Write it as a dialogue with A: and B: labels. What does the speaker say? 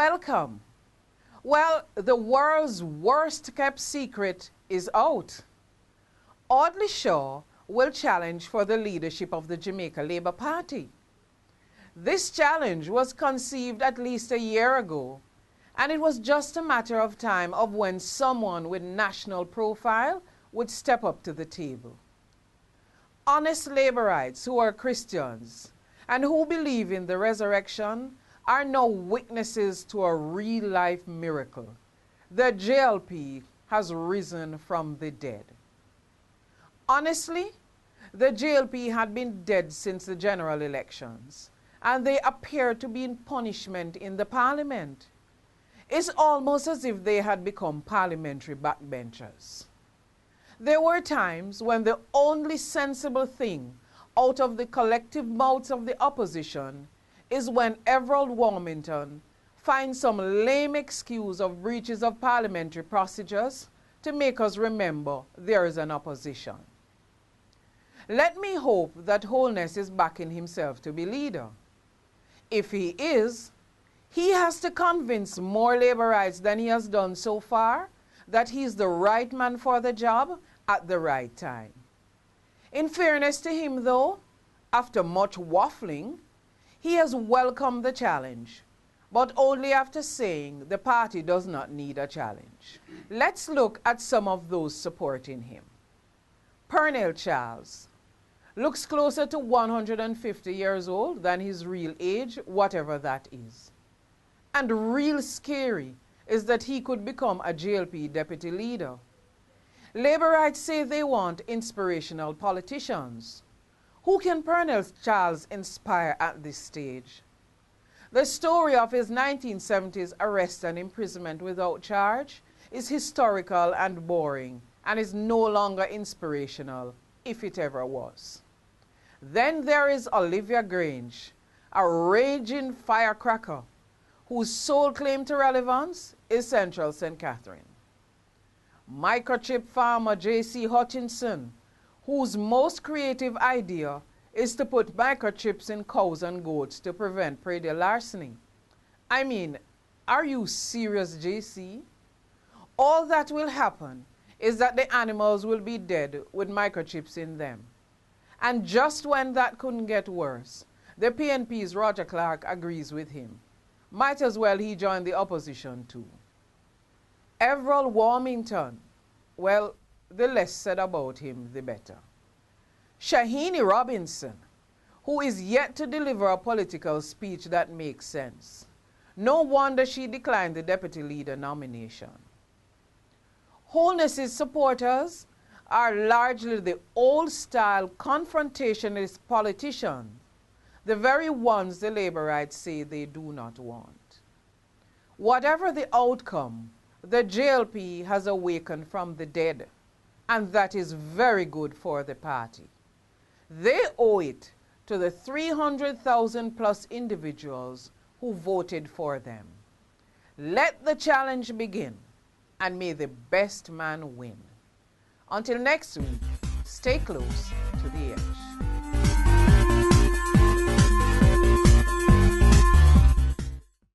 A: Welcome. Well, the world's worst kept secret is out. Audley Shaw will challenge for the leadership of the Jamaica Labour Party. This challenge was conceived at least a year ago, and it was just a matter of time of when someone with national profile would step up to the table. Honest Labourites who are Christians and who believe in the resurrection are now witnesses to a real-life miracle. The JLP has risen from the dead. Honestly, the JLP had been dead since the general elections, and they appear to be in punishment in the parliament. It's almost as if they had become parliamentary backbenchers. There were times when the only sensible thing out of the collective mouths of the opposition is when Everald Warmington finds some lame excuse of breaches of parliamentary procedures to make us remember there is an opposition. Let me hope that Wholeness is backing himself to be leader. If he is, he has to convince more Labourites than he has done so far that he's the right man for the job at the right time. In fairness to him, though, after much waffling, he has welcomed the challenge, but only after saying the party does not need a challenge. Let's look at some of those supporting him. Pernell Charles looks closer to 150 years old than his real age, whatever that is. And real scary is that he could become a JLP deputy leader. Labourites say they want inspirational politicians. Who can Pernell Charles inspire at this stage? The story of his 1970s arrest and imprisonment without charge is historical and boring and is no longer inspirational, if it ever was. Then there is Olivia Grange, a raging firecracker whose sole claim to relevance is Central St. Catherine. Microchip farmer J.C. Hutchinson, whose most creative idea is to put microchips in cows and goats to prevent predial larceny. I mean, are you serious, J.C.? All that will happen is that the animals will be dead with microchips in them. And just when that couldn't get worse, the PNP's Roger Clark agrees with him. Might as well he join the opposition too. Everald Warmington, well, the less said about him, the better. Shaina Robinson, who is yet to deliver a political speech that makes sense. No wonder she declined the deputy leader nomination. Wholeness's supporters are largely the old-style confrontationist politicians, the very ones the Labourites say they do not want. Whatever the outcome, the JLP has awakened from the dead, and that is very good for the party. They owe it to the 300,000 plus individuals who voted for them. Let the challenge begin, and may the best man win. Until next week, stay close to the edge.